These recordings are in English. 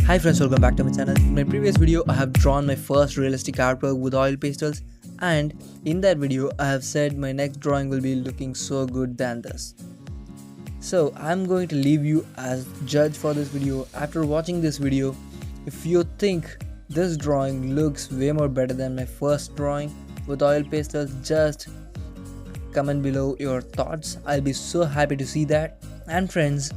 Hi friends, welcome back to my channel. In my previous video, I have drawn my first realistic artwork with oil pastels, and in that video, I have said my next drawing will be looking so good than this. So I'm going to leave you as judge for this video. After watching this video, if you think this drawing looks way more better than my first drawing with oil pastels, just comment below your thoughts. I'll be so happy to see that. And friends,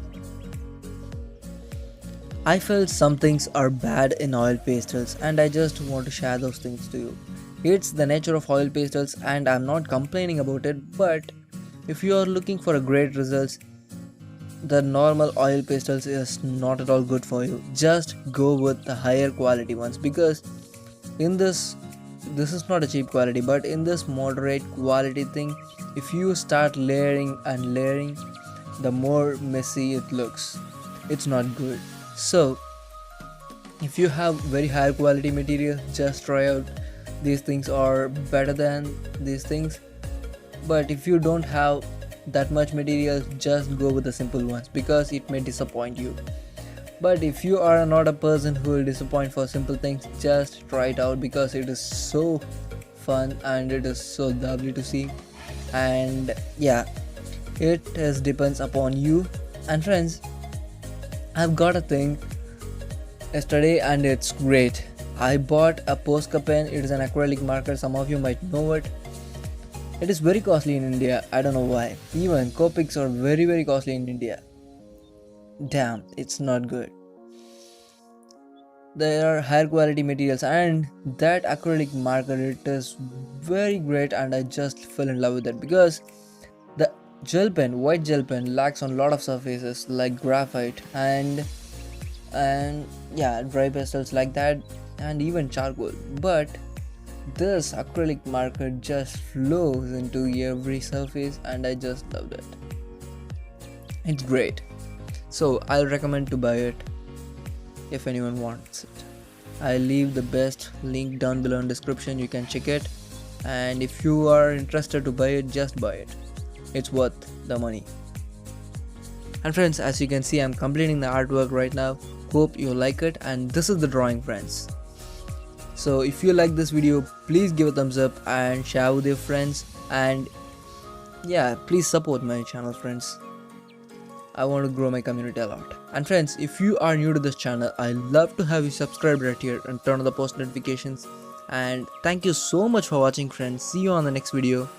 I felt some things are bad in oil pastels and I just want to share those things to you. It's the nature of oil pastels and I'm not complaining about it, but if you are looking for a great results, the normal oil pastels is not at all good for you. Just go with the higher quality ones, because in this is not a cheap quality, but in this moderate quality thing, if you start layering and layering, the more messy it looks. It's not good. So if you have very high quality material, just try out these things are better than these things. But if you don't have that much material, just go with the simple ones because it may disappoint you. But if you are not a person who will disappoint for simple things, just try it out because it is so fun and it is so lovely to see. And yeah, it depends upon you. And friends, I've got a thing yesterday and it's great. I bought a Posca pen. It is an acrylic marker. Some of you might know it. It is very costly in India. I don't know why. Even Copics are very costly in India. Damn, it's not good. There are higher quality materials and that acrylic marker, it is very great and I just fell in love with it because the gel pen, white gel pen, lacks on a lot of surfaces like graphite and yeah, dry pastels like that and even charcoal. But this acrylic marker just flows into every surface and I just loved it. It's great. So I'll recommend to buy it if anyone wants it. I'll leave the best link down below in description. You can check it, and if you are interested to buy it, just buy it. It's worth the money. And friends, as you can see, I'm completing the artwork right now. Hope you like it, and this is the drawing, friends. So if you like this video, please give a thumbs up and share with your friends, and yeah, please support my channel, friends. I want to grow my community a lot. And friends, if you are new to this channel, I love to have you subscribe right here and turn on the post notifications. And thank you so much for watching, friends. See you on the next video.